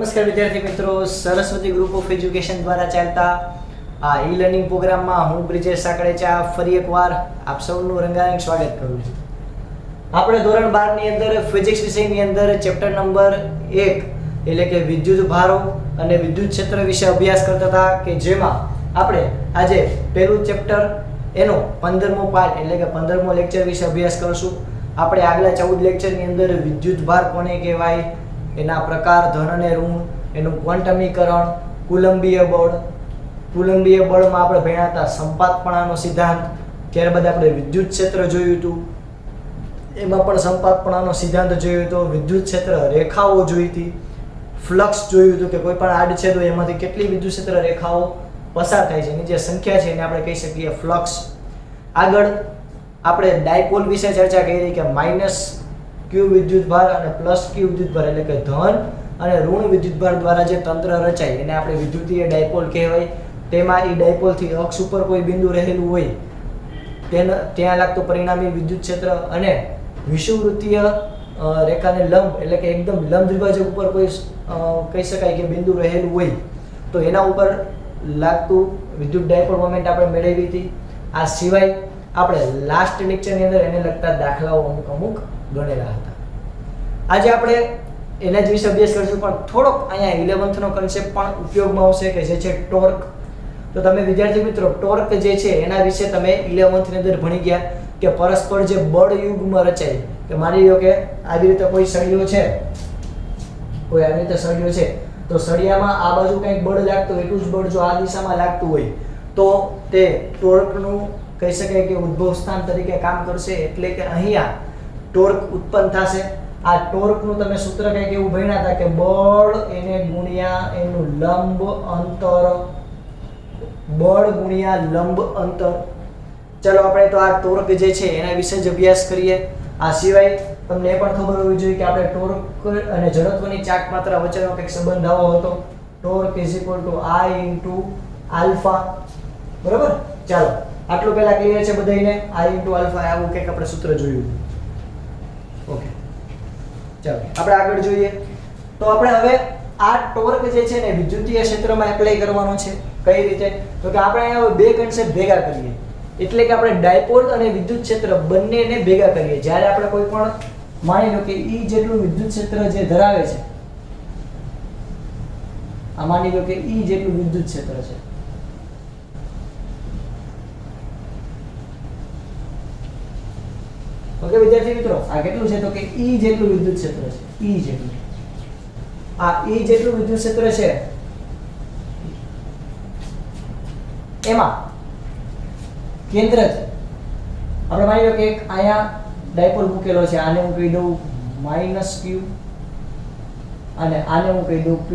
નમસ્કાર વિદ્યાર્થી મિત્રો, સરસ્વતી ગ્રુપ ઓફ એજ્યુકેશન દ્વારા ચાલતા આ ઈ લર્નિંગ પ્રોગ્રામમાં હું બ્રિજેશ સાકળેચા ફરી એકવાર આપ સૌનું રંગારંગ સ્વાગત કરું છું. આપણે ધોરણ 12 ની અંદર ફિઝિક્સ વિષયની અંદર ચેપ્ટર નંબર 1 એટલે કે વિદ્યુત ભારો અને વિદ્યુત ક્ષેત્ર વિશે અભ્યાસ કરતા હતા, કે જેમાં આપણે આજે પહેલું ચેપ્ટર એનો 15મો પાર્ટ એટલે કે 15મો લેક્ચર વિશે અભ્યાસ કરશું. આપણે આગલા 14 લેક્ચરની અંદર વિદ્યુત ભાર કોને કહેવાય, એના પ્રકાર, ધન અને ઋણ, એનું ક્વોન્ટમીકરણ, કુલંબીય બળમાં આપણે ભણ્યા હતા સંપાતપણાનો સિદ્ધાંત. ત્યારબાદ આપણે વિદ્યુત ક્ષેત્ર જોયું હતું, એમાં પણ સંપાતપણાનો સિદ્ધાંત જોયો હતો. વિદ્યુત ક્ષેત્ર રેખાઓ જોઈ હતી, ફ્લક્સ જોયું હતું કે કોઈ પણ આડછેદ હોય એમાંથી કેટલી વિદ્યુત ક્ષેત્ર રેખાઓ પસાર થાય છે, એની જે સંખ્યા છે એને આપણે કહી શકીએ ફ્લક્સ. આગળ આપણે ડાયપોલ વિશે ચર્ચા કરી કે -q વિદ્યુત ભાર અને +q વિદ્યુત ભાર એટલે કે ધન અને ઋણ વિદ્યુત ભાર દ્વારા જે તંત્ર રચાય એને આપણે વિદ્યુતીય ડાયપોલ કહેવાય. તેમાં એ ડાયપોલથી અક્ષ ઉપર કોઈ બિંદુ રહેલું હોય ત્યાં લાગતું પરિણામી વિદ્યુત ક્ષેત્ર અને વિષુવવૃત્તીય રેખાને લંબ એટલે કે એકદમ લંબ દ્વિભાજક ઉપર કોઈ કહી શકાય કે બિંદુ રહેલું હોય તો એના ઉપર લાગતું વિદ્યુત ડાયપોલ મોમેન્ટ આપણે મેળવી હતી. આ સિવાય આપણે લાસ્ટ લેક્ચરની અંદર એને લગતા દાખલાઓ અમુક ગણેલા હતા. આજે આપણે એના જ વિશે અભ્યાસ કરીશું, પણ થોડોક અહીંયા 11th નો કન્સેપ્ટ પણ ઉપયોગમાં આવશે કે જે છે ટોર્ક. તો તમે વિદ્યાર્થી મિત્રો ટોર્ક જે છે એના વિશે તમે 11th ની અંદર ભણી ગયા કે પરસ્પર જે બળ યુગ્મ રચાય, કે માની લો કે આવી રીતે કોઈ સળિયો છે, કોઈ આવી રીતે સળિયો છે તો સળિયામાં આ બાજુ કંઈક બળ લાગતું હોય, એટલું જ બળ જો આ દિશામાં લાગતું હોય તો તે ટોર્કનું કહી શકાય કે ઉદ્ભવ સ્થાન તરીકે કામ કરશે. એટલે કે અહીંયા ટોર્ક ઉત્પન્ન થશે. આ ટોર્કનું તમે સૂત્ર કંઈક એવું ભણ્યા હતા કે બળ એને ગુણ્યા એનું લંબ અંતર, બળ ગુણ્યા લંબ અંતર. ચાલો આપણે તો આ ટોર્ક જે છે એના વિશે જ અભ્યાસ કરીએ. આ સિવાય તમને એ પણ ખબર હોવી જોઈએ કે આપણે ટોર્ક અને જડત્વની ચાક માત્રા વચ્ચેનો કંઈક સંબંધ આવો હતો, ટોર્ક I × આલ્ફા. બરાબર, ચાલો આટલું પહેલા ક્લિયર છે બધાયને? I × આલ્ફા આવું કંઈક આપણે સૂત્ર જોયું. ઓકે, ચાલો આપણે આગળ જોઈએ. તો આપણે હવે આ ટોર્ક જે છે ને વિદ્યુતીય ક્ષેત્રમાં એપ્લાય કરવાનો છે. કઈ રીતે? તો કે આપણે અહીંયા બે કન્સેપ્ટ ભેગા કરીએ, એટલે કે આપણે ડાયપોલ અને વિદ્યુત ક્ષેત્ર બંનેને ભેગા કરીએ. જ્યારે આપણે કોઈ પણ માની લો કે E જેટલું વિદ્યુત ક્ષેત્ર જે ધરાવે છે, આ માની લો કે E જેટલું વિદ્યુત ક્ષેત્ર છે, ઓકે વિદ્યાર્થી મિત્રો, આ કેટલું છે તો કે E જેટલું વિદ્યુત ક્ષેત્ર છે. E જેટલું, આ E જેટલું વિદ્યુત ક્ષેત્ર છે એમાં કેન્દ્રથી આપણે માની લો કે એક અહીંયા ડાયપોલ મૂકેલો છે, આને હું કહી દઉં -q અને આને હું કહી દઉં +q.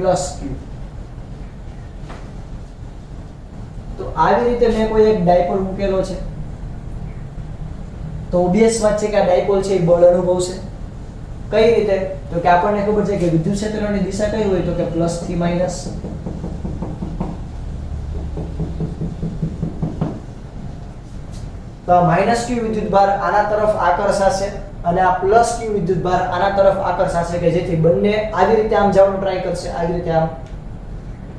તો આવી રીતે મેં કોઈ એક ડાયપોલ મૂકેલો છે તો ઓબવિયસ વાત છે કે આ ડાયપોલ છે એ બળ અનુભવશે. કઈ રીતે? તો કે આપણને ખબર છે કે વિદ્યુત ક્ષેત્રની દિશા કઈ હોય તો કે પ્લસ થી માઈનસ. તો આ -q વિદ્યુત ભાર આના તરફ આકર્ષાશે અને આ +q વિદ્યુત ભાર આના તરફ આકર્ષાશે, કે જેથી બંને આવી રીતે આમ જવાનો ટ્રાય કરશે, આવી રીતે આમ,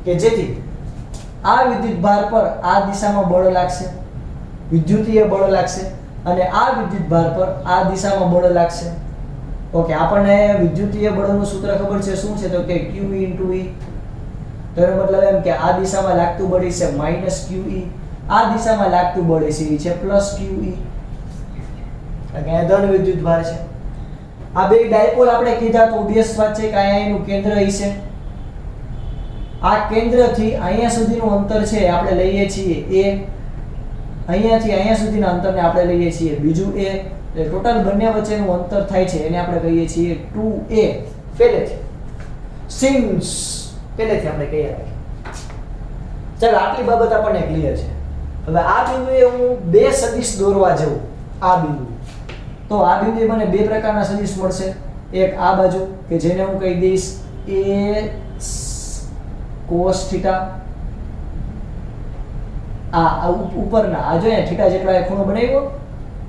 કે જેથી આ વિદ્યુત ભાર પર આ દિશામાં બળ લાગશે, વિદ્યુતીય બળ લાગશે, અને આ વિદ્યુત ભાર પર આ દિશામાં બળ લાગશે. ઓકે, આપણને વિદ્યુતીય બળનું સૂત્ર ખબર છે, શું છે તો કે q × E. તેનો મતલબ એમ કે આ દિશામાં લાગતું બળ છે -qE, આ દિશામાં લાગતું બળ છે +qE. એટલે ધન વિદ્યુત ભાર છે. આ બે ડાયપોલ આપણે કીધા તો ઓબવિયસ વાત છે કે અહીંયા એનું કેન્દ્ર હશે. આ કેન્દ્રથી અહીંયા સુધીનું અંતર છે આપણે લઈએ છીએ a, અહીંયાથી અહીંયા સુધીના અંતરને આપણે લઈએ છીએ બીજું a. એટલે ટોટલ બંને વચ્ચેનું અંતર થાય છે એને આપણે કહીએ છીએ 2a. પહેલેથી સિન્સ પહેલેથી આપણે કહીએ. ચાલો આટલી બાબત આપણને ક્લિયર છે. હવે આ બિંદુએ હું બે સદિશ દોરવા જાઉં, આ બિંદુ, તો આ બિંદુએ મને બે પ્રકારના સદિશ મળશે. એક આ બાજુ કે જેને હું કહી દઈશ a cos θ, આ ઉપરના આ જો થીટા જેટલો આ ખૂણો બનાવ્યો,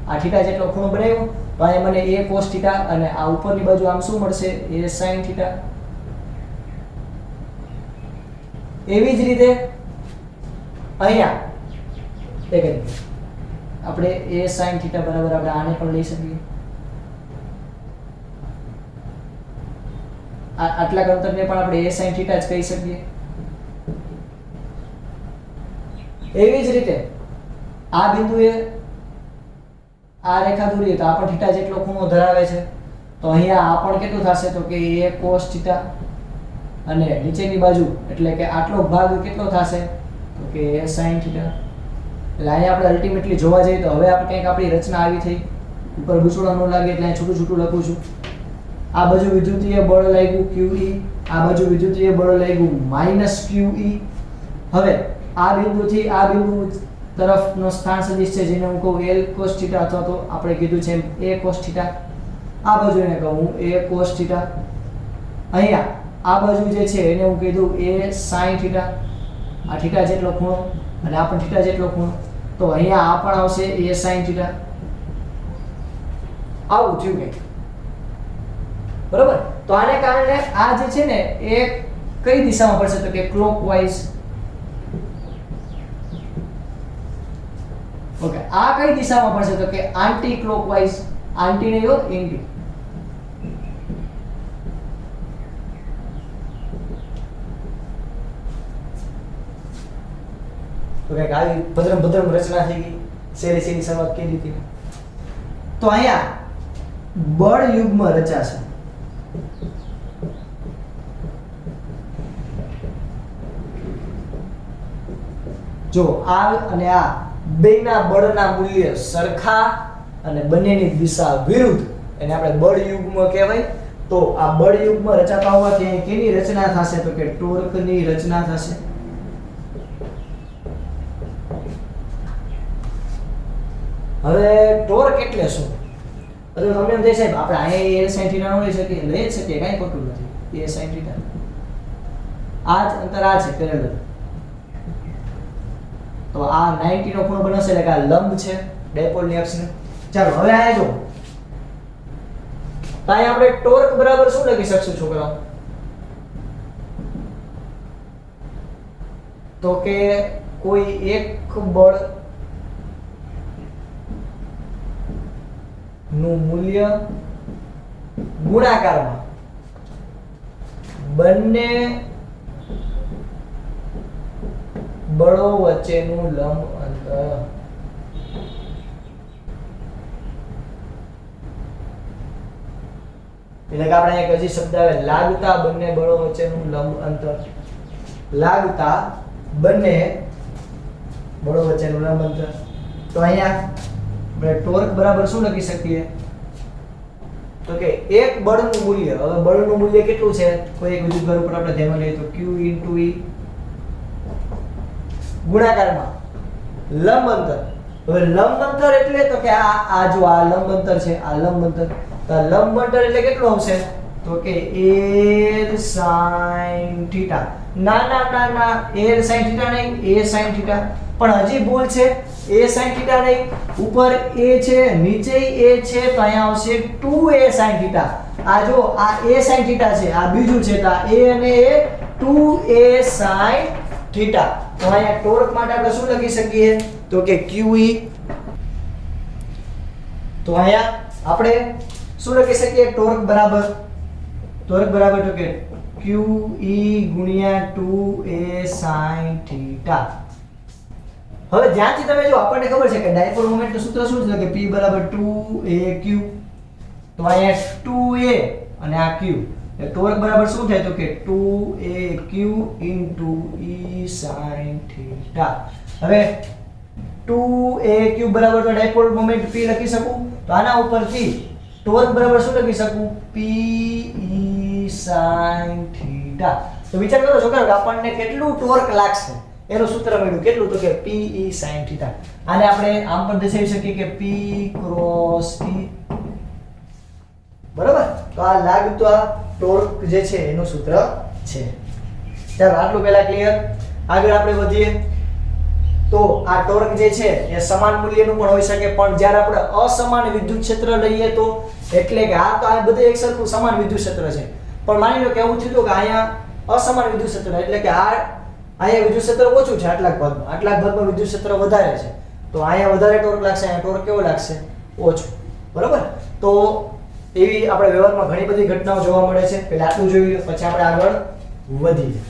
આ થીટા જેટલો ખૂણો બનાવ્યો તો અહીંયા મને a cos θ અને આ ઉપરની બાજુ આમ શું મળશે a sin θ. એવી જ રીતે અહીંયા એક આપણે a sin θ બરાબર આપણે આને પણ લઈ શકીએ, આટલા અંતરને પણ આપણે a sin θ જ કહી શકીએ. એવી જ રીતે આ બિંદુએ આ રેખા દોરીએ તો આ પણ θ જેટલો ખૂણો ધરાવે છે, તો અહીંયા આ પણ કેટલું થશે તો કે a cos θ અને નીચેની બાજુ એટલે કે આટલો ભાગ કેટલો થશે તો કે a sin θ. એટલે અહીંયા આપણે અલ્ટિમેટલી જોવા જઈએ તો હવે આપણે કંઈક આપણી રચના આવી થઈ, ઉપર ગૂંચવણો ન લાગે એટલે અહીં છૂટું છૂટું લખું છું. આ બાજુ વિદ્યુતીય બળ લાગ્યું QE, આ બાજુ વિદ્યુતીય બળ લાગ્યું -QE. હવે આ બિંદુથી આ બિંદુ તરફનો સ્થાન સદિશ છે જેને હું કહું L cos θ અથવા તો આપણે કીધું છે A cos θ. આ બાજુ એને કહું A cos θ. અહીંયા આ બાજુ જે છે એને હું કીધું A sin θ. આ θ જેટલો ખૂણો અને આ પણ θ જેટલો ખૂણો, તો અહીંયા આ પણ આવશે A sin θ. આવું થયું કે બરોબર. તો આને કારણે આ જે છે ને એ કઈ દિશામાં પડશે તો કે ક્લોકવાઇઝ. ઓકે, આ કઈ દિશામાં પડશે તો કે આન્ટી ક્લોકવાઇઝ. આન્ટી નહીં હો, એન્ટી. તો કે આવી ભદ્રમ ભદ્રમ રચના થઈ ગઈ, શેરી શેરી શરૂઆત કરી દીધી. તો અહીંયા બળ યુગ્મ રચાશે. જો આ અને આ બેયના બળના મૂલ્ય સરખા અને બંનેની દિશા વિરુદ્ધ એને આપણે બળ યુગ્મ કહેવાય. તો આ બળ યુગ્મ રચાતા હોવાથી કેની રચના થશે તો કે ટોર્કની રચના થશે. હવે ટોર્ક એટલે શું? અરે તમને એમ થાય સાહેબ આપણે અહીંયા A sin θ નો લઈ શકીએ, લઈ જ શકીએ, કાંઈ ખોટું નથી. A sin θ આ જ અંતર આ છે પેરેલલ, તો આ 90 નો ખૂણો બનશે એટલે કે આ લંબ છે ડાયપોલની અક્ષને. ચાલો હવે આ જો તો અહીંયા આપણે ટોર્ક બરાબર શું લખી શકશું છોકરાઓ તો કે કોઈ એક બળ નું મૂલ્ય ગુણાકારમાં બંને બળો વચ્ચેનું લંબ અંતર. એટલે કે આપણે એક હજી શબ્દ આવે લાગતા બંને બળો વચ્ચેનું લંબ અંતર. લાગતા બંને બળો વચ્ચેનું લંબ અંતર. તો અહીંયા આપણે ટોર્ક બરાબર શું લખી શકીએ તો કે એક બળનું મૂલ્ય, હવે બળનું મૂલ્ય કેટલું છે કોઈ એક વિદ્યુતભાર ઉપર આપણે ધ્યાન લઈએ તો Q * E ગુણાકારમાં લંબ અંતર. હવે લંબ અંતર એટલે તો કે આ જો આ લંબ અંતર છે, આ લંબ અંતર. તો લંબ અંતર એટલે કેટલું આવશે તો કે A sin θ. ના ના ના ના, A sin θ નહીં, A sin θ. પણ હજી ભૂલ છે, A sin θ નહીં, ઉપર A છે નીચે A છે, તો અહીંયા આવશે 2A sin θ. આ જો આ A sin θ છે, આ બીજું છે, તો આ A અને A 2A sin θ. તો અહીંયા ટોર્ક માટે આપણે શું લખી શકીએ તો કે QE. તો અહીંયા આપણે શું લખી શકીએ ટોર્ક બરાબર તો કે QE ગુણ્યા 2A sin θ. હવે જ્યાંથી તમે જો આપણને ખબર છે કે ડાયપોલ મોમેન્ટનું સૂત્ર શું છે કે P બરાબર 2AQ. તો અહીંયા 2A અને આ Q, ટોર્ક બરાબર શું થાય તો કે 2AQ * E sin θ. હવે 2AQ બરાબર તો ડાયપોલ મોમેન્ટ P લખી શકું, તો આના ઉપરથી ટોર્ક બરાબર શું લખી શકું PE sin θ. તો વિચાર કરો છોકરાઓ કે આપણને કેટલું ટોર્ક લાગશે એનું સૂત્ર મળ્યું કેટલું તો કે PE sin θ. આને આપણે આમ પણ દર્શાવી શકીએ કે P cross E. બરાબર. તો આ લાગતા ટોર્ક જે છે એનું સૂત્ર છે. ચાલો આટલું પહેલા ક્લિયર. આગળ આપણે વધીએ તો આ ટોર્ક જે છે એ સમાન મૂલ્યનું પણ હોઈ શકે, પણ જ્યારે આપણે અસમાન વિદ્યુત ક્ષેત્ર લઈએ તો એટલે કે આ તો આ બધું એક સરખું સમાન વિદ્યુત ક્ષેત્ર છે, પણ માની લો કે એવું થયું કે અહીંયા અસમાન વિદ્યુત ક્ષેત્ર એટલે કે આ અહીંયા વિદ્યુત ક્ષેત્ર ઓછું છે આટલા ભાગમાં વિદ્યુત ક્ષેત્ર વધારે છે, તો અહીંયા વધારે ટોર્ક લાગશે, અહીંયા ટોર્ક કેવો લાગશે? ઓછો. બરાબર? તો એવી આપણે વ્યવહારમાં ઘણી બધી ઘટનાઓ જોવા મળે છે. પહેલા આટલું જોઈ લો, પછી આપણે આગળ વધીએ.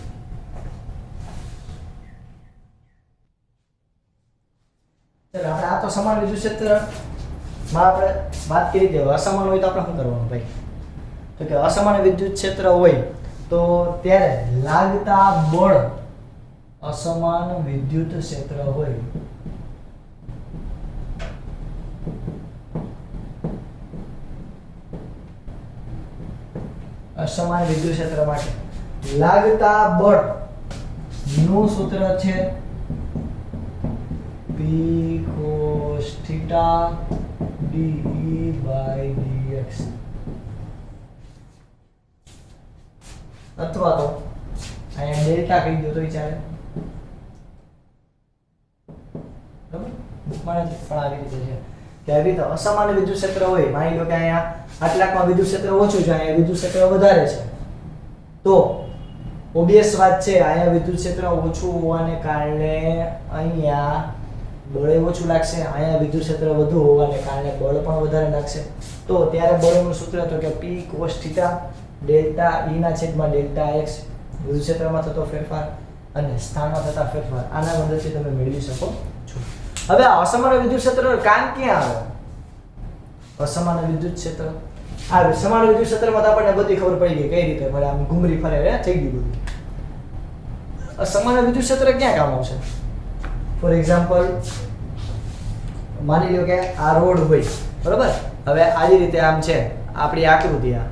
ચલો આપણે આ તો સમાન વિદ્યુત ક્ષેત્રમાં આપણે વાત કરી દે. અસમાન હોય તો આપણે શું કરવાનું ભાઈ? તો કે અસમાન વિદ્યુત ક્ષેત્ર હોય તો ત્યારે લાગતા બળ અસમાન વિદ્યુત ક્ષેત્ર હોય અસમાન વિદ્યુત ક્ષેત્ર માટે લાગતા બળ નું સૂત્ર છે P cos theta dE by dx, અથવા તો અહીંયા ડેલ્ટા કહી દો તો ચાલે. બરાબર? બુકમાં નથી પણ આવી રીતે છે કે આવી રીતે અસમાન વિદ્યુત ક્ષેત્ર હોય, માની લો કે અહીંયા આટલાકમાં વિદ્યુત ક્ષેત્ર ઓછું છે, અહીંયા વિદ્યુત ક્ષેત્ર વધારે છે, તો ઓબવિયસ વાત છે અહીંયા વિદ્યુત ક્ષેત્ર ઓછું હોવાને કારણે અહીંયા બળ ઓછું લાગશે, અહીંયા વિદ્યુત ક્ષેત્ર વધુ હોવાને કારણે બળ પણ વધારે લાગશે. તો ત્યારે બળનું સૂત્ર તો કે P cos θ ડેલ્ટા E ના છેદમાં ડેલ્ટા x, વિદ્યુત ક્ષેત્રમાં થતો ફેરફાર અને સ્થાનમાં થતા ફેરફાર, આના મદદથી તમે મેળવી શકો છો. હવે આ અસમાન વિદ્યુત ક્ષેત્રનું કામ ક્યાં આવે? અસમાન વિદ્યુત ક્ષેત્ર આ સમાન વિદ્યુત ક્ષેત્રમાં તો આપણને બધી ખબર પડી ગઈ કઈ રીતે મળે, આમ ઘૂમરી ફરે થઈ ગયું બધું. અસમાન વિદ્યુત ક્ષેત્ર ક્યાં કામ આવશે? ફોર એક્ઝામ્પલ માની લો કે આ રોડ હોય, બરાબર? હવે આ રીતે આમ છે આપણી આકૃતિ, આ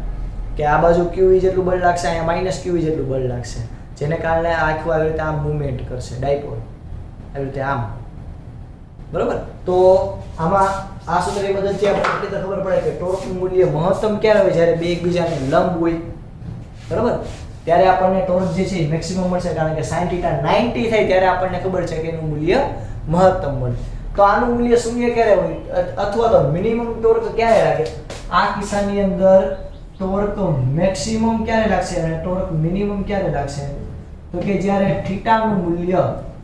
કે આ બાજુ QE જેટલું બળ લાગશે, અહીંયા માઈનસ QE જેટલું બળ લાગશે, જેને કારણે આખું આવી રીતે આમ મૂવમેન્ટ કરશે ડાયપોલ, આવી રીતે આમ. બરાબર? તો આમાં આ સૂત્રની મદદથી આપણને એટલી ખબર પડે કે ટોર્કનું મૂલ્ય મહત્તમ ક્યારે હોય? જ્યારે બે એકબીજાને લંબ હોય. બરાબર? ત્યારે આપણને ટોર્ક જે છે મેક્સિમમ મળશે, કારણ કે sin θ 90 થાય ત્યારે આપણને ખબર છે કે એનું મૂલ્ય મહત્તમ મળે. તો આનું મૂલ્ય શૂન્ય ક્યારે હોય અથવા તો મિનિમમ ટોર્ક ક્યારે લાગે? આ કિસ્સાની અંદર ટોર્ક મેક્સિમમ ક્યારે લાગશે અને ટોર્ક મિનિમમ ક્યારે લાગશે? તો કે જ્યારે થીટાનું મૂલ્ય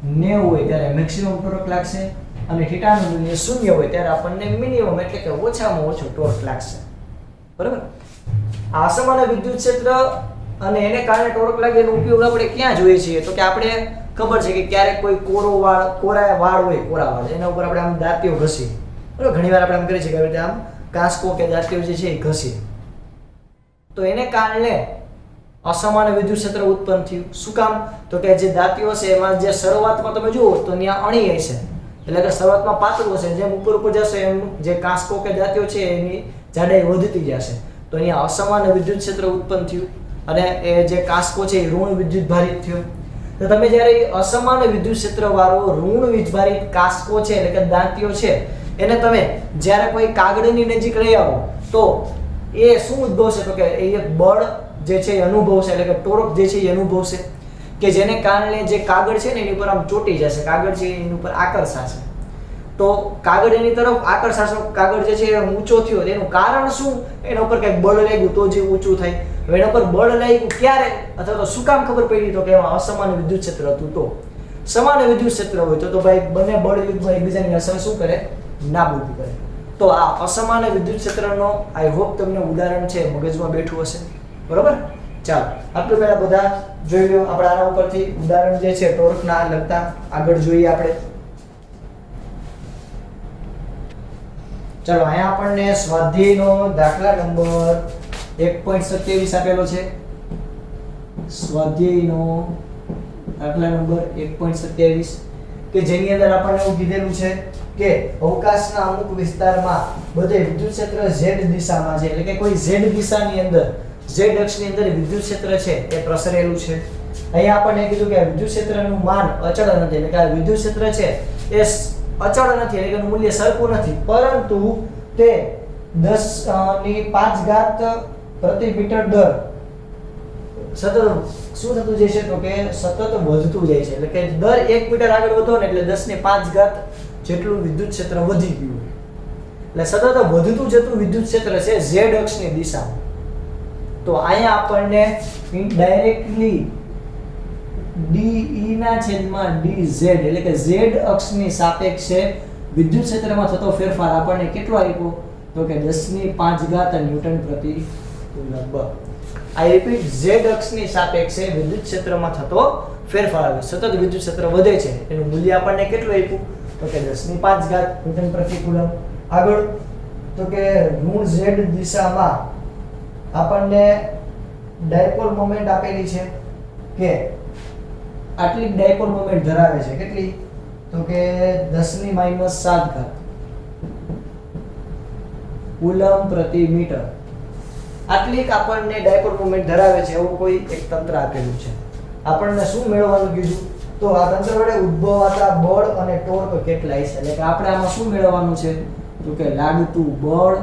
90 હોય ત્યારે મેક્સિમમ ટોર્ક લાગશે અને થીટાનું મૂલ્ય 0 હોય ત્યારે આપણને મિનિમમ એટલે કે ઓછામાં ઓછો ટોર્ક લાગશે. બરાબર? આ અસમાન વિદ્યુત ક્ષેત્ર અને એને કારણે ટોર્ક લાગે એનો ઉપયોગ આપણે ક્યાં જોઈએ છીએ? તો કે આપણે ખબર છે કે ક્યારેક કોઈ કોરા વાળ હોય, એના ઉપર આપણે આમ દાંતીઓ ઘસી, બરાબર? ઘણીવાર આપણે આમ કરીએ છીએ કે આવી રીતે આમ કાંસકો કે દાંતીઓ જે છે એ ઘસી, તો એને કારણે અસમાન વિદ્યુત ક્ષેત્ર ઉત્પન્ન થયું. શું કામ? તો કે જે દાંતીઓ છે એમાં જે શરૂઆતમાં તમે જુઓ તો ત્યાં અણી હશે, એટલે કે શરૂઆતમાં પાતળું હશે, જેમ ઉપર જશે એમ જે કાંસકો કે દાંતીઓ છે એની જાડાઈ વધતી જશે, તો અહીંયા અસમાન વિદ્યુત ક્ષેત્ર ઉત્પન્ન થયું અને એ જે કાંસકો છે એ ઋણ વિદ્યુત ભારિત થયો. તો તમે જ્યારે અસમાન વિદ્યુત ક્ષેત્ર વાળો ઋણ વીજભારિત કાંસકો છે એટલે કે દાંતીઓ છે એને તમે જ્યારે કોઈ કાગળની નજીક લઈ આવો તો એ શું ઉદ્ભવશે? તો કે એ એક બળ જે છે એ અનુભવશે, એટલે કે ટોર્ક જે છે એ અનુભવશે, કે જેને કારણે જે કાગળ છે ને એની ઉપર આમ ચોટી જશે, કાગળ છે એની ઉપર આકર્ષાશે. તો કાગળ એની તરફ આકર્ષાશે, કાગળ જે છે એ ઊંચો થયો, એનું કારણ શું? એના ઉપર કંઈક બળ લાગ્યું તો જે ઊંચું થાય. હવે એના પર બળ લાગ્યું ક્યારે અથવા તો શું કામ ખબર પડી? તો કે એમાં અસમાન વિદ્યુત ક્ષેત્ર હતું. તો સમાન વિદ્યુત ક્ષેત્ર હોય તો ભાઈ બંને બળ યુગ્મ એકબીજાની અસર શું કરે? નાબૂદ કરે. તો આ અસમાન વિદ્યુત ક્ષેત્રનો આઈ હોપ તમને ઉદાહરણ છે મગજમાં બેઠું હશે. બરોબર? ચાલો આપણે પહેલા બધા જોઈ લો. આપણે આના ઉપરથી ઉદાહરણ જે છે ટોર્કના લગતા આગળ જોઈએ આપણે. ચાલો અહીંયા આપણને સ્વાધ્યાયનો દાખલા નંબર 1.27 આપેલો છે. સ્વાધ્યાયનો દાખલા નંબર 1.27 કે જેની અંદર આપણને એવું કીધેલું છે કે અવકાશના અમુક વિસ્તારમાં બધે વિદ્યુત ક્ષેત્ર z દિશામાં છે, એટલે કે કોઈ z દિશાની અંદર z અક્ષની અંદર વિદ્યુત ક્ષેત્ર છે એ પ્રસરેલું છે. અહીંયા આપણને કીધું કે વિદ્યુત ક્ષેત્રનું માન અચળ નથી, એટલે કે આ વિદ્યુત ક્ષેત્ર છે એ અચળ નથી, એટલે કે એનું મૂલ્ય સરખું નથી, પરંતુ તે 10⁵ પ્રતિ મીટર દર સતત શું થતું જાય છે? તો કે સતત વધતું જાય છે, એટલે કે દર 1 મીટર આગળ વધો ને એટલે 10⁵ જેટલું વિદ્યુત ક્ષેત્ર વધી ગયું, એટલે સતત વધતું જતું વિદ્યુત ક્ષેત્ર છે z અક્ષની દિશામાં. તો અહીંયા આપણને ડાયરેક્ટલી DE ના છેદમાં dz એટલે કે z અક્ષની સાપેક્ષે વિદ્યુત ક્ષેત્રમાં થતો ફેરફાર આપણને કેટલો આપ્યો તો કે 10⁵ ન્યૂટન પ્રતિ કુલમ્બ. આઈ રિપીટ, z અક્ષની સાપેક્ષે વિદ્યુત ક્ષેત્રમાં થતો ફેરફાર આવે, સતત વિદ્યુત ક્ષેત્ર વધે છે, એનું મૂલ્ય આપણને કેટલું આપ્યું તો કે 10⁵ ન્યૂટન પ્રતિ કુલમ્બ. આગળ તો કે ઋણ z દિશામાં આપણને ડાયપોલ મોમેન્ટ આપેલી છે કે આટલી ડાયપોલ મોમેન્ટ ધરાવે છે, કેટલી તો કે 10⁻⁷ કુલમ્બ પ્રતિ મીટર. આટલી આપણને ડાયપોલ મોમેન્ટ ધરાવે છે એવું કોઈ એક તંત્ર આપેલું છે. આપણને શું મેળવવાનું કીધું તો આ તંત્ર વડે ઉદ્ભવાતા બળ અને ટોર્ક કેટલાય છે, એટલે કે આપણે આમાં શું મેળવવાનું છે તો કે લાગતું બળ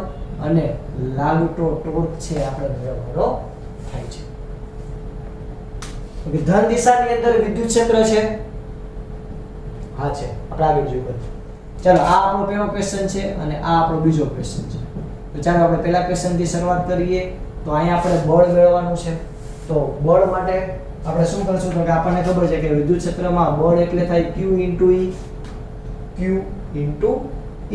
અને લાગતો ટોર્ક છે આપણે મેળવવાનો થાય છે. ઓકે, ધન દિશાની અંદર વિદ્યુત ક્ષેત્ર છે, હા છે, આપણે આગળ જોઈએ. ચાલો, આ આપણો પહેલો ક્વેશ્ચન છે અને આ આપણો બીજો ક્વેશ્ચન છે. તો ચાલો આપણે પહેલા ક્વેશ્ચન થી શરૂઆત કરીએ. તો અહીંયા આપણે બળ મેળવવાનું છે. તો બળ માટે આપણે શું કરશું તો કે આપણને ખબર છે કે વિદ્યુત ક્ષેત્રમાં બળ એટલે થાય Q * E.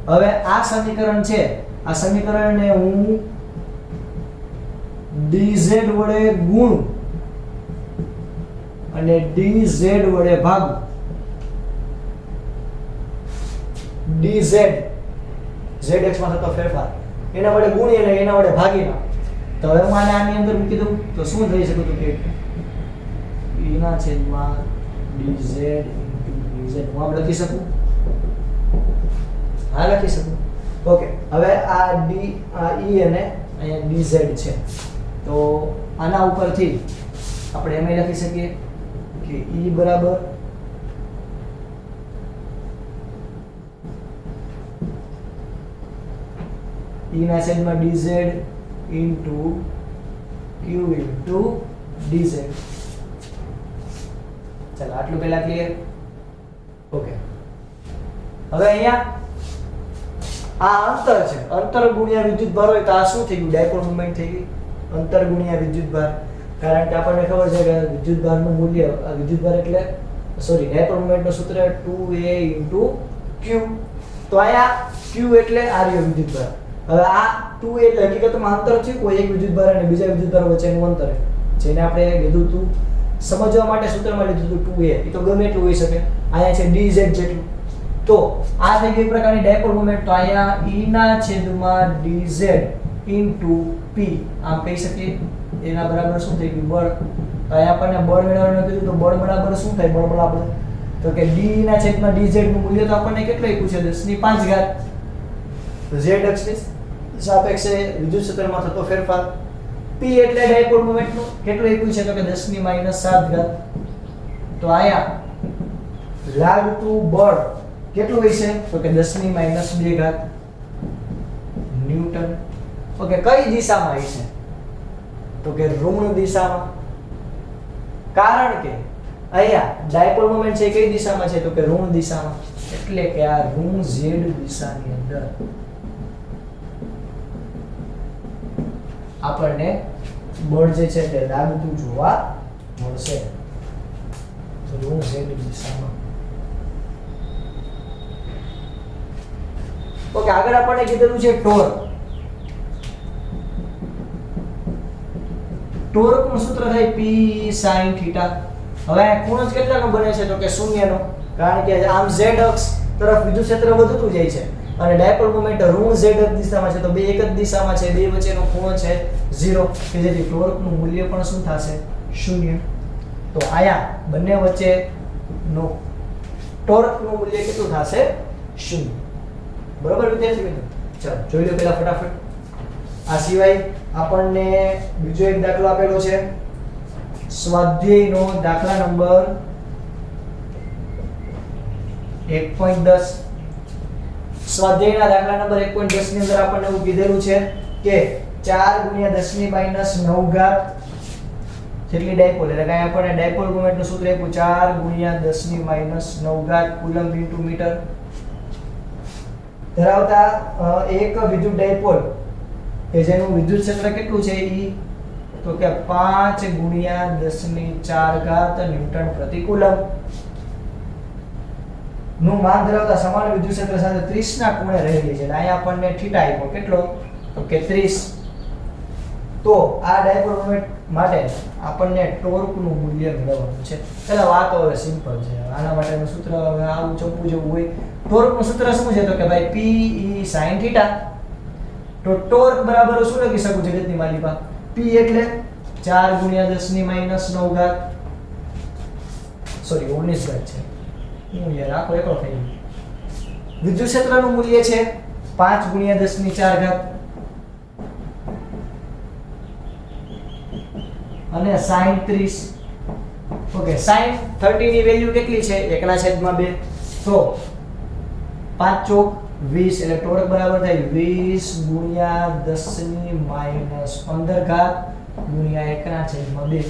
હવે આ સમીકરણ છે, આ સમીકરણને હું dz વડે ગુણું અને dz વડે ભાગું. dz zx માં થતો ફેરફાર એના વડે ગુણી અને એના વડે ભાગી નાખ. તો હવે હું આની અંદર મૂકી દઉં તો શું થઈ શકે તો કે e ના છેદમાં dz * dz હું આમ લખી શકું, હા લખી શકું. ઓકે, હવે આ e અને અહીંયા dz છે, તો આના ઉપરથી આપણે એમ લખી શકીએ કે e બરાબર e ના છેદમાં dz into q into dz. ચાલો આટલું પહેલા ક્લિયર. ઓકે, હવે અહીંયા આ અંતર છે, અંતર ગુણ્યા વિદ્યુત ભાર હોય તો આ શું થઈ ગયું ડાયપોલ મોમેન્ટ થઈ ગઈ, અંતર ગુણ્યા વિદ્યુત ભાર. કારણ કે આપણને ખબર છે કે વિદ્યુત ભારનું મૂલ્ય વિદ્યુત ભાર એટલે ડાયપોલ મોમેન્ટનું સૂત્ર 2a * q. તો અહીંયા q એટલે આ રહ્યો વિદ્યુત ભાર. હવે આ 2a એટલે હકીકતમાં અંતર છે, કોઈ એક વિદ્યુત ભાર અને બીજા વિદ્યુત ભાર વચ્ચેનું અંતર જેને આપણે કીધું હતું સમજવા માટે સૂત્રમાં લીધું હતું 2a. એ તો ગમે એટલું હોઈ શકે, અહીંયા છે dz જેટલું. તો આ થઈ ગઈ પ્રકારની ડાયપોલ મોમેન્ટ. તો અહીંયા e ના છેદમાં dz into p આમ કહી શકીએ, એના બરાબર શું થઈ ગયું બળ. તો અહીંયા આપણને બળ મેળવવાનું કીધું તો બળ બરાબર શું થાય, બળ બરાબર તો કે d ના છેદમાં dz નું મૂલ્ય તો આપણને કેટલું આપ્યું છે 10⁵. z અક્ષની સાપેક્ષે વિદ્યુત ક્ષેત્રમાં થતો ફેરફાર. p એટલે ડાયપોલ મોમેન્ટ નું કેટલું આપ્યું છે તો કે 10⁻⁷. તો અહીંયા લાગતું બળ કેટલું હોય છે તો કે 10⁻² ન્યૂટન. ઓકે, કઈ દિશામાં હશે તો કે ઋણ દિશામાં. કારણ કે અહીંયા ડાયપોલ મોમેન્ટ છે કઈ દિશામાં છે તો કે ઋણ દિશામાં, એટલે કે આ ઋણ z દિશાની અંદર આપણને બળ જે છે તે લાગતું જોવા મળશે. તો ઋણ z દિશામાં. ઓકે, આગળ આપણને કીધેલું છે ટોર્ક. ટોર્કનું સૂત્ર થાય P sin θ. હવે ખૂણો કેટલાનો બને છે તો કે 0 નો, કારણ કે આમ z અક્ષ તરફ વિદ્યુત ક્ષેત્ર વધતું જાય છે અને ડાયપોલ મોમેન્ટ ઋણ z દિશામાં છે, તો બે એક જ દિશામાં છે, બે વચ્ચેનો ખૂણો છે 0, કે જેથી ટોર્કનું મૂલ્ય પણ શું થશે 0. તો આયા બંને વચ્ચેનો ટોર્કનું મૂલ્ય કેટલું થશે 0. બરોબર વિદ્યાર્થી મિત્રો? ચાલો જોઈ લો પહેલા ફટાફટ. આ સિવાય આપણને બીજો એક દાખલો આપેલો છે, સ્વાધ્યાયનો દાખલા નંબર 1.10. સ્વાધ્યાયના દાખલા નંબર 1.10 ની અંદર આપણને એવું કીધેલું છે કે 4 × 10⁹ જેટલી ડાયપોલ, એટલે કે આપણને ડાયપોલ મોમેન્ટનું સૂત્ર આપ્યું 4 × 10⁻⁹ કુલમ્બ * મીટર ધરાવતા એક વિદ્યુત ડાયપોલ કે જેનું વિદ્યુત ક્ષેત્ર કેટલું છે E તો કે 5 ગુણ્યા 10 ની 4 ઘાત ન્યૂટન પ્રતિ કુલમ નું માન ધરાવતા સમાન વિદ્યુત ક્ષેત્ર સાથે 30 ના ખૂણે રહેલી છે. અહીંયા આપણને થીટા આપ્યો કેટલો તો કે 30. તો આ ડાયપોલ મોમેન્ટ માટે આપણને ટોર્ક નું મૂલ્ય મેળવવાનું છે. પહેલા વાત હવે સિમ્પલ છે. આના માટેનું સૂત્ર હવે આવું ચોપવું જેવું હોય. ટોર્ક નું સૂત્ર શું છે તો કે ભાઈ P E sin θ. તો ટોર્ક બરાબર શું લખી શકું જગતની માલિકા? P એટલે 4 ગુણ્યા 10 ની -9 ઘાત સોરી 19 ઘાત છે. હું યાર આખો એકલો થઈ ગયો. વિદ્યુત ક્ષેત્રનું મૂલ્ય છે 5 ગુણ્યા 10 ની 4 ઘાત અને sin 30. ઓકે, sin 30 ની વેલ્યુ કેટલી છે? 1/2. તો 5 ચોક 20 એટલે ટોર્ક બરાબર થાય 20 ગુણ્યા 10 ની -15 ઘાત ગુણ્યા 1/2.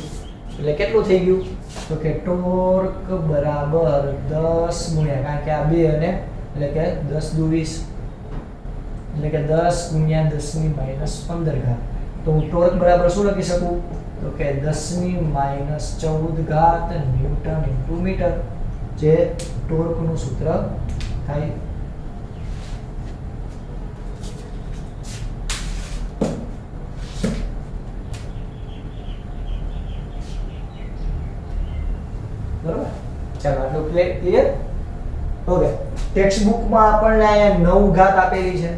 એટલે કેટલું થઈ ગયું તો કે ટોર્ક બરાબર 10 ગુણ્યા કારણ કે આ 2 અને એટલે કે 10 દુ 20 એટલે કે 10 ગુણ્યા 10 ની -15 ઘાત. તો હું ટોર્ક બરાબર શું લખી શકું તો કે 10 ની -14 ઘાત ન્યૂટન ઇન્ટુ મીટર જે ટોર્ક નું સૂત્ર થાય. બરોબર, ચાલો આટલું ક્લિયર. ઓકે, ટેક્સ્ટ બુક માં આપણને અહીંયા 9 ઘાત આપેલી છે.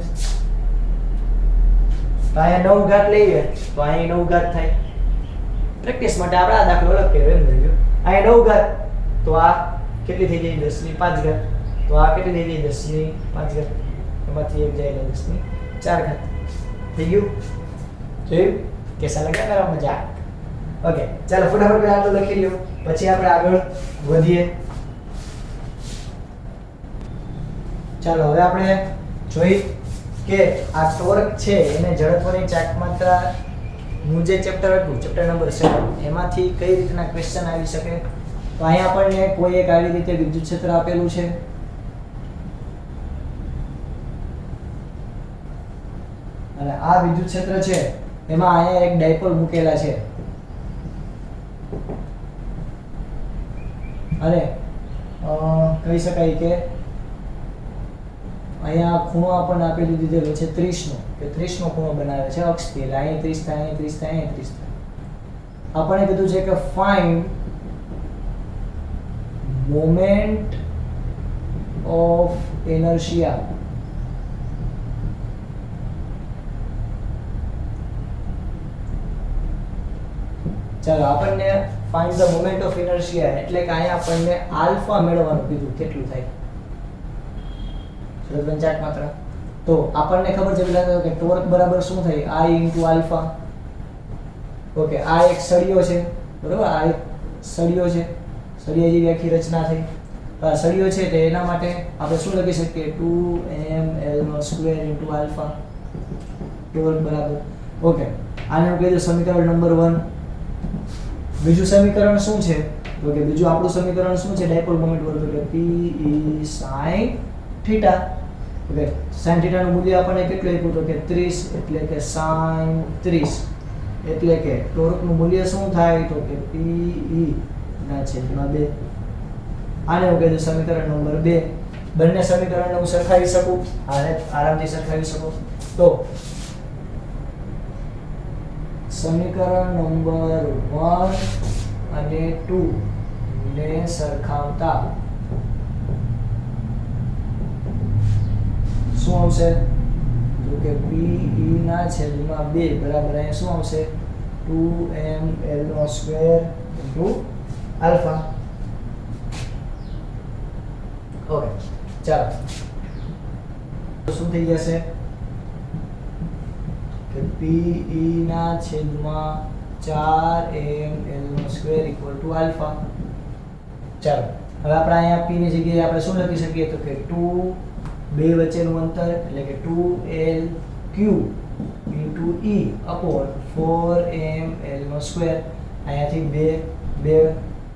તો અહીંયા 9 ઘાત લઈએ તો અહીંયા 9 ઘાત થાય. પ્રેક્ટિસ માટે આપણે આ દાખલો લખીએ એમ થઈ ગયો. અહીંયા 9 ઘાત તો આ કેટલી થઈ જાય 10 ની 5 ઘાત. તો આ કેટલી થઈ જાય 10 ની 5 ઘાત. એમાંથી એક જાય 10 ની 4 ઘાત. થઈ ગયું? જોયું? કેસા લગા કરા મજા. ઓકે, ચાલો ફટાફટ પહેલા આટલું લખી લ્યો પછી આપણે આગળ વધીએ. ચાલો હવે આપણે જોઈ કે આ ટોર્ક છે એને જડત્વની ચાકમાત્રા નું જે ચેપ્ટર હતું ચેપ્ટર નંબર 7 એમાંથી કઈ રીતના ક્વેશ્ચન આવી શકે. તો અહીંયા આપણને કોઈ એક આવી રીતે વિદ્યુત ક્ષેત્ર આપેલું છે અને આ વિદ્યુત ક્ષેત્ર છે એમાં અહીંયા એક ડાયપોલ મૂકેલા છે અને કહી શકાય કે અહીંયા ખૂણો આપણને આપેલું દીધેલો છે 30 નો કે 30 નો ખૂણો બનાવે છે અક્ષથી. એટલે અહીં 30 થાય, અહીં 30 થાય, અહીં 30 થાય. આપણને કીધું છે કે ફાઇન્ડ મોમેન્ટ ઓફ ઇનર્શિયા ચાલો આપણને find the moment of inertia એટલે કે અહીંયા આપણને આલ્ફા મેળવવાનું કીધું કેટલું થાય ચાક માત્ર. તો આપણને ખબર છે પેલા કે ટોર્ક બરાબર શું થાય I * આલ્ફા. ઓકે, આ એક સળિયો છે બરોબર, આ એક સળિયો છે, સળિયા જેવી આખી રચના થઈ. આ સળિયો છે તો એના માટે આપણે શું લખી શકીએ 2ml² * આલ્ફા ટોર્ક બરાબર. ઓકે, આનું કીધું સમીકરણ નંબર 1. બીજું સમીકરણ શું છે તો કે બીજું આપણું સમીકરણ શું છે ડાયપોલ મોમેન્ટ વાળું તો કે P E sin θ. Okay, sin θ નું મૂલ્ય આપણને કેટલું આપ્યું તો કે 30 એટલે કે sin 30 એટલે કે ટોર્ક નું મૂલ્ય શું થાય તો કે P E ના છેદમાં 2. આને હું કીધું સમીકરણ નંબર 2. બંને સમીકરણને હું સરખાવી શકું, આને આરામથી સરખાવી શકું. તો સમીકરણ નંબર 1 અને 2 ને સરખાવતા શું આવશે તો કે P E ના છેદમાં 2 બરાબર અહીંયા શું આવશે 2ml² * આલ્ફા. ઓકે, ચાલો શું થઈ જશે કે P E ના છેદમાં 4ml² = આલ્ફા. ચાલો હવે આપણે અહીંયા P ની જગ્યાએ આપણે શું લખી શકીએ તો કે 2 બે વચ્ચેનું અંતર એટલે કે 2L³ * E upon 4ml². અહીંયાથી 2 2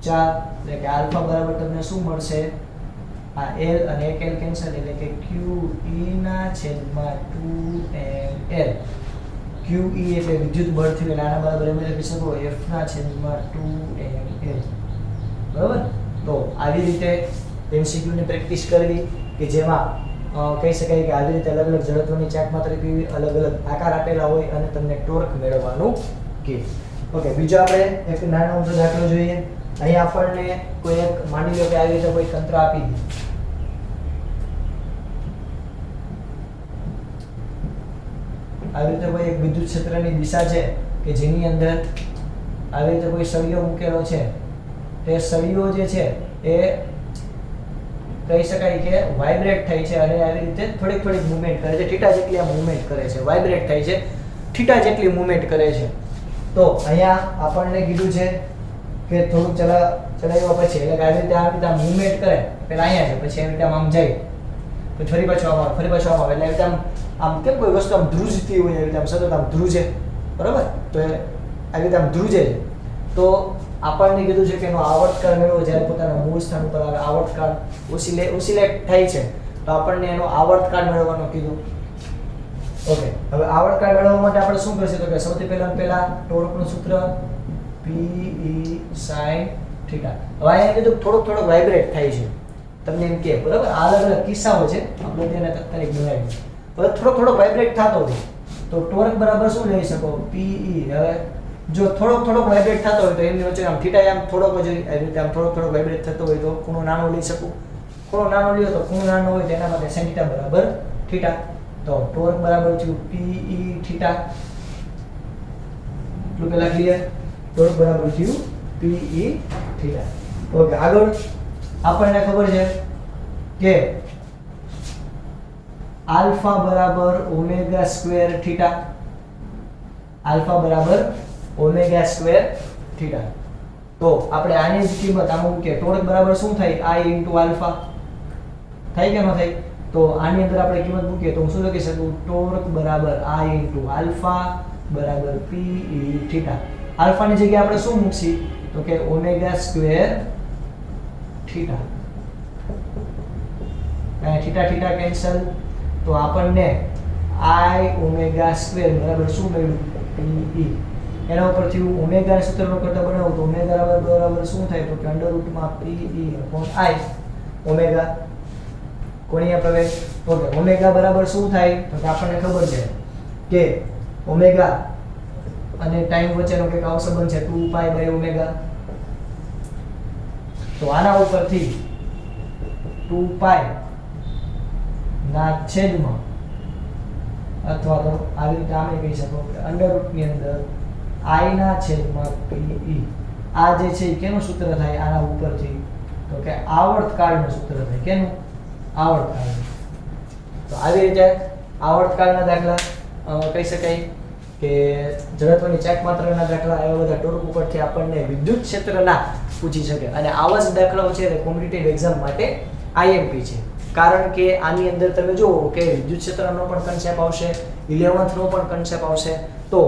4 એટલે કે આલ્ફા બરાબર તમને શું મળશે આ L અને એક L કેન્સલ એટલે કે QE ના છેદમાં 2ml. QE એટલે વિદ્યુત બળ થયું એટલે આના બરાબર એમ લખી શકો F ના છેદમાં 2ml. બરાબર. તો આવી રીતે MCQ ની પ્રેક્ટિસ કરવી કે જેમાં કહી શકાય કે આવી રીતે અલગ અલગ જડત્વની ચાકમાત્રા કેવી અલગ અલગ આકાર આપેલા હોય અને તમને ટોર્ક મેળવવાનું કે. ઓકે, બીજો આપણે એક નાનો અમથો દાખલો જોઈએ. અહીં આપણને કોઈ એક માની લો કે આવી રીતે કોઈ તંત્ર આપી દે. આવી રીતે કોઈ એક વિદ્યુત ક્ષેત્રની દિશા છે કે જેની અંદર આવી રીતે કોઈ સળિયો મૂકેલો છે. તે સળિયો જે છે એ કહી શકાય કે વાઇબ્રેટ થાય છે અને આવી રીતે થોડીક થોડીક મૂવમેન્ટ કરે છે. થીટા જેટલી આ મૂવમેન્ટ કરે છે, વાઇબ્રેટ થાય છે, થીટા જેટલી મૂવમેન્ટ કરે છે. તો અહીંયા આપણને કીધું છે કે થોડુંક ચલાવ્યા પછી એટલે આવી રીતે મૂવમેન્ટ કરે. પહેલા અહીંયા છે, પછી આવી રીતે આમ જાય, પછી ફરી પાછું આમ આવે, ફરી પાછું આમ આવે. એટલે આવી રીતે આમ કેમ કોઈ વસ્તુ આમ ધ્રુજતી હોય, આવી રીતે આમ સતત આમ ધ્રુજે. બરાબર. તો આવી રીતે આમ ધ્રુજે છે. તો આપણને કીધું છે કે એનો આવર્તકાળ મેળવો જ્યારે પોતાના મૂળ સ્થાન ઉપર આવે. આવર્તકાળ ઓસિલેટ થાય છે તો આપણને એનો આવર્તકાળ મેળવવાનું કીધું. ઓકે, હવે આવર્તકાળ મેળવવા માટે આપણે શું કરશે તો કે સૌથી પહેલા ટોર્કનું સૂત્ર P E sin θ. હવે અહીંયા કીધું થોડોક વાઇબ્રેટ થાય છે તમને એમ કે. બરાબર. આ અલગ અલગ કિસ્સાઓ છે, આપણે તેને તાત્કાલિક બનાવી. હવે થોડોક વાઇબ્રેટ થતો હોય તો ટોર્ક બરાબર શું લઈ શકો P E. હવે જો થોડોક વાઇબ્રેટ થતો હોય તો એમની વચ્ચે આમ થીટા આમ થોડોક જ આવી રીતે આમ થોડોક વાઇબ્રેટ થતો હોય તો ખૂણો નાનો લઈ શકું. ખૂણો નાનો લ્યો તો ખૂણો નાનો હોય તેના માટે sin θ બરાબર θ. તો ટોર્ક બરાબર થયું P E θ. એટલું પહેલા ક્લિયર. ટોર્ક બરાબર થયું P E θ. ઓકે, આગળ આપણને ખબર છે કે આલ્ફા બરાબર ઓમેગા સ્ક્વેર થીટા. આલ્ફા બરાબર ઓમેગા સ્ક્વેર થીટા. તો આપણે આની જ કિંમત આમાં મૂકીએ. ટોર્ક બરાબર શું થાય I * આલ્ફા થાય કે ન થાય? તો આની અંદર આપણે કિંમત મૂકીએ તો હું શું લખી શકું? ટોર્ક બરાબર I * આલ્ફા બરાબર P E θ. આલ્ફા ની જગ્યાએ આપણે શું મૂકશી તો કે ઓમેગા સ્ક્વેર થીટા. અને થીટા કેન્સલ તો આપણને I ઓમેગા સ્ક્વેર બરાબર શું મળ્યું? P E. એના ઉપરથી ઓમેગા સૂત્રનો કરતા બનાવું તો ઓમેગા બરાબર શું થાય તો કે √P E / I ઓમેગા કોણીય પ્રવેશ. ઓકે, ઓમેગા બરાબર શું થાય તો કે આપણને ખબર છે કે ઓમેગા અને ટાઈમ વચ્ચેનો કંઈક આવો સંબંધ છે 2π/ઓમેગા. તો આના ઉપરથી 2π ના છેદમાં અથવા તો આવી રીતે આમે કહી શકો કે √ ની અંદર I ના છેદમાં P E. આ જે છે કેનું સૂત્ર થાય આના ઉપરથી તો કે આવર્તકાળનું સૂત્ર થાય. કેનું? આવર્તકાળ. તો આવી રીતે આવર્તકાળના દાખલા કહી શકાય કે જડત્વની ચાકમાત્રાના દાખલા એવા બધા ટોર્ક ઉપરથી આપણને વિદ્યુત ક્ષેત્રના પૂછી શકે. અને આવા જ દાખલાઓ છે તે કોમ્પિટિટિવ એક્ઝામ માટે IMP છે. કારણ કે આની અંદર તમે જુઓ કે વિદ્યુત ક્ષેત્રનો પણ કન્સેપ્ટ આવશે, 11th નો પણ કન્સેપ્ટ આવશે. તો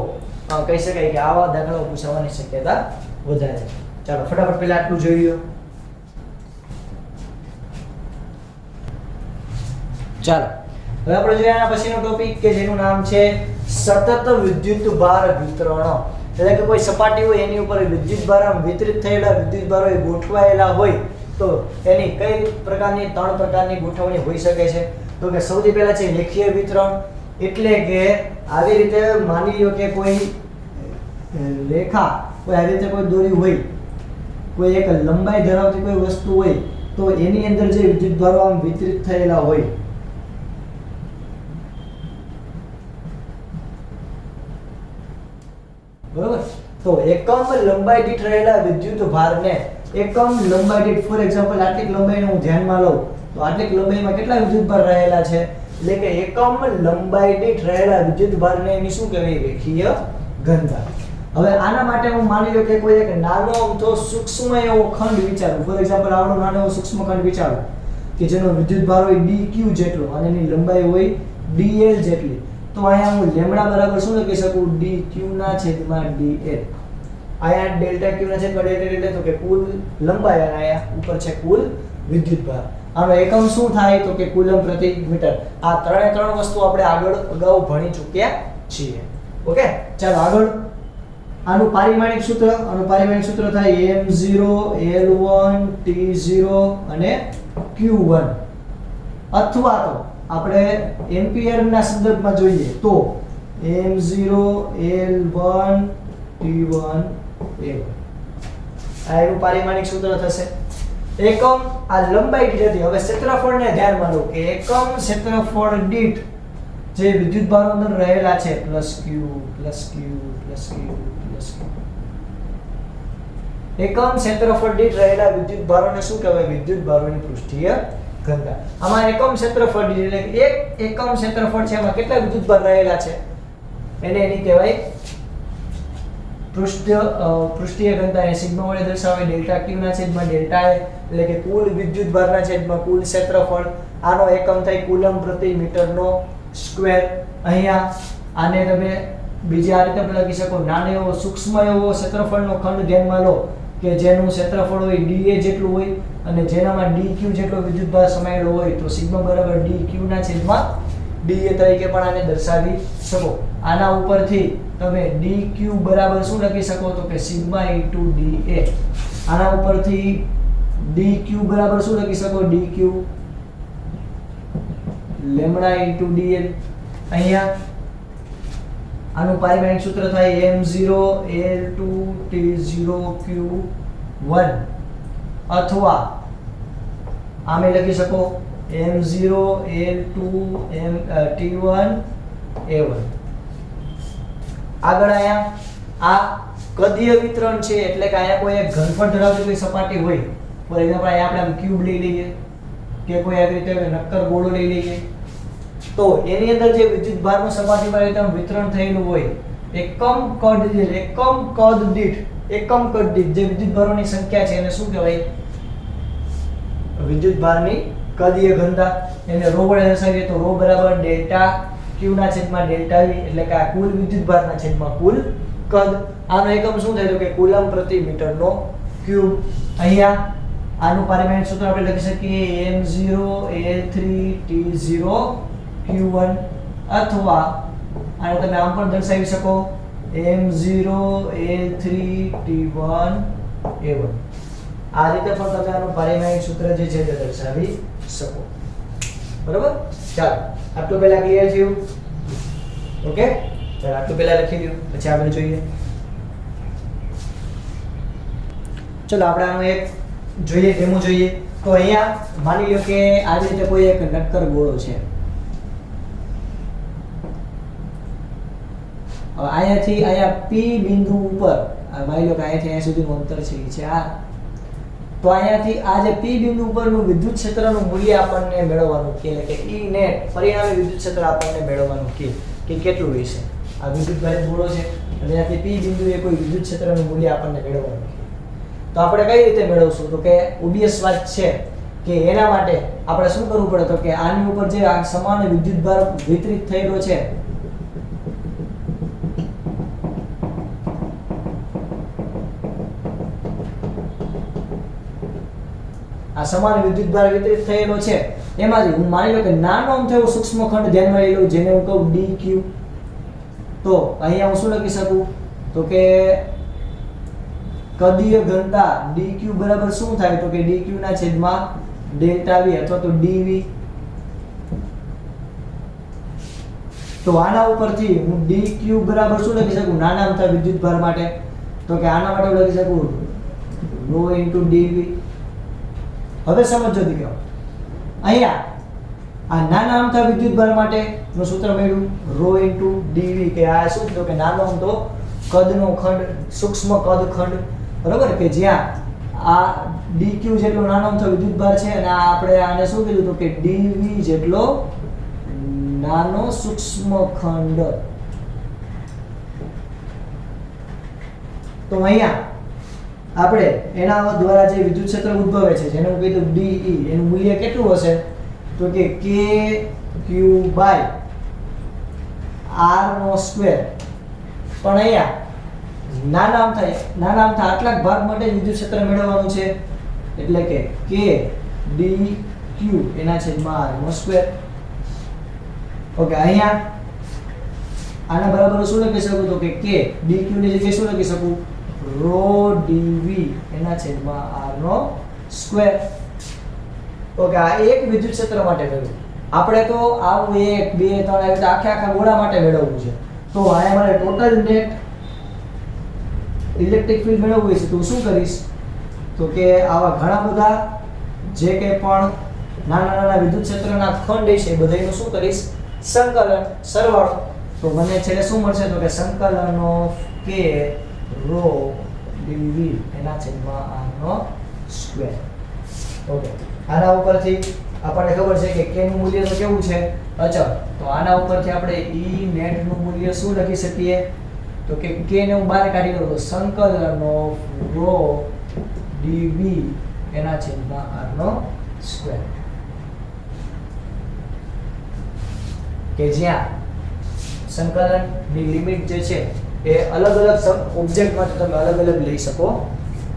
કહી શકાય કે આવા દાખલાઓ પૂછવાની શક્યતા વધારે છે. ચાલો ફટાફટ પહેલા આટલું જોઈ લો. ચાલો હવે આપણે જોઈએ આના પછીનો ટોપિક કે જેનું નામ છે સતત વિદ્યુત ભાર વિતરણ. એટલે કે કોઈ સપાટી હોય એની ઉપર વિદ્યુત ભાર વિતરિત થયેલા વિદ્યુત ભારો ગોઠવાયેલા હોય તો એની કઈ પ્રકારની 3 પ્રકારની ગોઠવણી હોઈ શકે છે. તો કે સૌથી પહેલા છે રેખીય વિતરણ. એટલે કે આવી રીતે માની લો કે કોઈ રેખા કોઈ આવી રીતે કોઈ દોરી હોય, કોઈ એક લંબાઈ ધરાવતી કોઈ વસ્તુ હોય તો એની અંદર જે વિદ્યુત ભારો આમ વિતરિત થયેલા હોય બરોબર. તો એકમ લંબાઈ દીઠ રહેલા વિદ્યુત ભારને એકમ લંબાઈ દીઠ ફોર એક્ઝામ્પલ આટલી લંબાઈને હું ધ્યાનમાં લઉં તો આટલી લંબાઈમાં કેટલા વિદ્યુત ભાર રહેલા છે એટલે કે એકમ લંબાઈ દીઠ રહેલા વિદ્યુત ભારને એની શું કહેવાય? રેખીય ઘનતા. હવે આના માટે હું માની લો કે કોઈ એક નાનો અમથો સૂક્ષ્મ એવો ખંડ વિચારું. ફોર એક્ઝામ્પલ આવડો નાનો એવો સૂક્ષ્મ ખંડ વિચારું કે જેનો વિદ્યુત ભાર હોય dq જેટલો અને એની લંબાઈ હોય dl જેટલી. તો અહીંયા હું લેમ્ડા બરાબર શું લખી શકું? dq ના છેદમાં dl. અહીંયા ડેલ્ટા q ના છેદમાં ડેલ્ટા એટલે તો કે કુલ લંબાઈ અને અહીંયા ઉપર છે કુલ વિદ્યુત ભાર. આનો એકમ શું થાય તો કે કુલમ પ્રતિ મીટર. આ ત્રણે ત્રણ વસ્તુ આપણે અગાઉ ભણી ચૂક્યા છીએ. ઓકે, ચાલો આગળ. આનું પારિમાણિક સૂત્ર થાય m0 l1 t0 અને q1. અથવા તો આપણે એમ્પિયરના સંદર્ભમાં જોઈએ તો m0 l1 t1 a1. આ એનું પારિમાણિક સૂત્ર થશે. એકમ આ લંબાઈ દીઠ હતી. હવે ક્ષેત્રફળને ધ્યાનમાં લો કે એકમ ક્ષેત્રફળ દીઠ જે વિદ્યુતભારો અંદર રહેલા છે +q +q +q +q. એકમ ક્ષેત્રફળ દીઠ રહેલા વિદ્યુતભારોને શું કહેવાય? વિદ્યુતભારોની પૃષ્ઠીય ઘનતા. આમાં એકમ ક્ષેત્રફળ દીઠ એટલે એક એકમ ક્ષેત્રફળ છે એમાં કેટલા વિદ્યુતભાર રહેલા છે એને એની કહેવાય પૃષ્ઠીય ઘનતા. એ સિગ્મા વડે દર્શાવે ડેલ્ટા q ના છેદમાં ડેલ્ટા a, એટલે કે કુલ વિદ્યુતભારના છેદમાં કુલ ક્ષેત્રફળ. આનો એકમ થાય કુલમ પ્રતિ મીટરનો સ્ક્વેર. અહીંયા આને તમે બીજી આ રીતે પણ લખી શકો. નાનો એવો સૂક્ષ્મ એવો ક્ષેત્રફળનો ખંડ ધ્યાનમાં લો કે જેનું ક્ષેત્રફળ હોય dA જેટલું હોય અને જેનામાં dq જેટલો વિદ્યુતભાર સમાયેલો હોય તો સિગ્મા બરાબર dq ના છેદમાં dA તરીકે પણ આને દર્શાવી શકો. આના ઉપરથી તમે dq બરાબર શું લખી શકો તો કે સિગ્મા * dA. આના ઉપરથી dq બરાબર શું લખી શકો? dq lambda * dl. અહીંયા આનું પારિમાણિક સૂત્ર થાય m0 l2 t0 q1. અથવા આમે લખી શકો m0 l2 t1 a1. આગળ અહીંયા આ કદીય વિતરણ છે એટલે કે અહીંયા કોઈ એક ઘનફળ ધરાવતી કોઈ સપાટી હોય, ફોર એક્ઝામ્પલ અહીંયા આપણે ક્યુબ લઈ લઈએ કે કોઈ આવી રીતે નક્કર ગોળો લઈ લઈએ તો એની અંદર જે વિદ્યુતભારનું સપાટીમાં રીતે વિતરણ થયેલું હોય એકમ કદ દીઠ જે વિદ્યુતભારોની સંખ્યા છે એને શું કહેવાય? વિદ્યુતભારની કદીય ઘનતા. એને ρ વડે દર્શાવીએ તો ρ બરાબર ડેલ્ટા q ના છેદમાં ડેલ્ટા v, એટલે કે આ કુલ વિદ્યુતભારના છેદમાં કુલ કદ. આનો એકમ શું થાય તો કે કુલમ પ્રતિ મીટરનો ક્યુબ. અહીંયા આનું પારિમાણિક સૂત્ર આપણે લખી શકીએ m0 l3 t0 q1. અથવા આને તમે આમ પણ દર્શાવી શકો m0 l3 t1 a1. આ રીતે પણ તમે આનું પારિમાણિક સૂત્ર જે છે તે દર્શાવી શકો. બરાબર? ચાલો આટલું પહેલા ક્લિયર થયું? ઓકે, ચાલો આટલું પહેલા લખી દો પછી આગળ જોઈએ. ચલો આપણે આનું એક જોઈએ ડેમો જોઈએ. તો અહીંયા માની લો કે આ રીતે કોઈ એક નક્કર ગોળો છે. અહીંયાથી અહીંયા P બિંદુ ઉપર માની લો કે અહીંયાથી અહીંયા સુધીનું અંતર છે એ છે આ. તો અહીંયાથી આ જે P બિંદુ ઉપરનું વિદ્યુત ક્ષેત્રનું મૂલ્ય આપણને મેળવવાનું કે એટલે કે E નેટ પરિણામી વિદ્યુત ક્ષેત્ર આપણને મેળવવાનું કે કેટલું હશે. આ વિદ્યુતભારિત ગોળો છે અને અહીંયાથી P બિંદુએ કોઈ વિદ્યુત ક્ષેત્રનું મૂલ્ય આપણને મેળવવાનું છે. તો આપણે કઈ રીતે મેળવશું તો કે ઓબિયસ વાત છે કે એના માટે આપણે શું કરવું પડે તો કે આની ઉપર જે આ સમાન વિદ્યુતભાર વિતરિત થયેલો છે આ સમાન વિદ્યુતભાર વિતરિત થયેલો છે એમાંથી હું માની લો કે નાનો અમથો એવો સૂક્ષ્મ ખંડ ધ્યાનમાં લઈ લઉં જેને હું કહું dq. તો અહીંયા હું શું લખી શકું તો કે કદીય ઘનતા dq બરાબર શું થાય તો કે dq ના છેદમાં ડેલ્ટા v અથવા તો dv. તો આના ઉપરથી હું dq બરાબર શું લખી શકું નાના અમથા વિદ્યુતભાર માટે તો કે આના માટે હું લખી શકું ρ * dv. હવે સમજો દીકરો, અહીંયા આ નાના અમથા વિદ્યુતભાર માટેનું સૂત્ર મળ્યું ρ * dv કે આ શું તો કે નાનો અમથો કદનો ખંડ સૂક્ષ્મ કદ ખંડ, બરાબર, કે જ્યાં આ dq જેટલો નાનો અમથો વિદ્યુતભાર છે અને આ આપણે આને શું કીધું તો કે dv જેટલો નાનો સૂક્ષ્મ ખંડ. તો અહીંયા આપણે એના દ્વારા જે વિદ્યુત ક્ષેત્ર ઉદ્ભવે છે જેને હું કીધું DE એનું મૂલ્ય કેટલું હશે તો કે kq/r². પણ અહીંયા નાના અમથા આટલા ભાગ માટે વિદ્યુત ક્ષેત્ર મેળવવાનું છે એટલે કે k dq એના છેદમાં r². ઓકે, અહીંયા આના બરાબર શું લખી શકું તો કે k dq ની જગ્યાએ શું લખી શકું rho dv એના છેદમાં r નો સ્ક્વેર. ઓકે આ એક વિદ્યુત ક્ષેત્ર માટે મેળવ્યું. આપણે તો આવું 1 2 3 આવી રીતે આખા ગોળા માટે મેળવવું છે. તો આયા મારે ટોટલ નેટ ઇલેક્ટ્રિક ફિલ્ડ મેળવવું છે તો શું કરીશ તો કે આવા ઘણા બધા જે કે પણ નાના નાના વિદ્યુત ક્ષેત્રના ખંડ છે બધાયનું શું કરીશ સંકલન સરવાળો. તો મને છેલ્લે શું મળશે તો કે સંકલન ઓફ k rho dv એના છેદમાં r નો સ્ક્વેર. ઓકે આના ઉપરથી આપણને ખબર છે કે k નું મૂલ્ય તો કેવું છે અચળ. તો આના ઉપરથી આપણે E net નું મૂલ્ય શું લખી શકીએ તો કે k ને હું બહાર કાઢી લઉં તો સંકલન ઓફ rho dv એના છેદમાં r નો સ્ક્વેર. કે જ્યાં સંકલન ની લિમિટ જે છે એ અલગ અલગ ઓબ્જેક્ટ માટે તમે અલગ અલગ લઈ શકો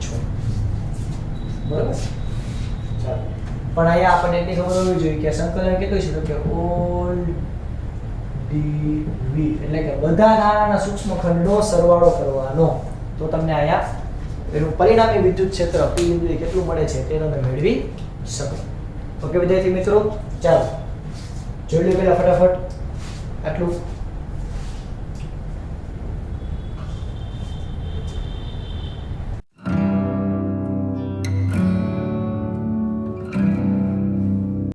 છો. બરાબર ચાલો પણ અહીંયા આપણને એટલી ખબર હોવી જોઈએ કે સંકલન કેટલું છે તો કે ઓલ dv એટલે કે બધા નાના સૂક્ષ્મ ખંડનો સરવાળો કરવાનો. તો તમને અહીંયા એનું પરિણામી વિદ્યુત ક્ષેત્ર p બિંદુએ કેટલું મળે છે તે તમે મેળવી શકો. ઓકે વિદ્યાર્થી મિત્રો ચાલો જોઈ લો પહેલા ફટાફટ આટલું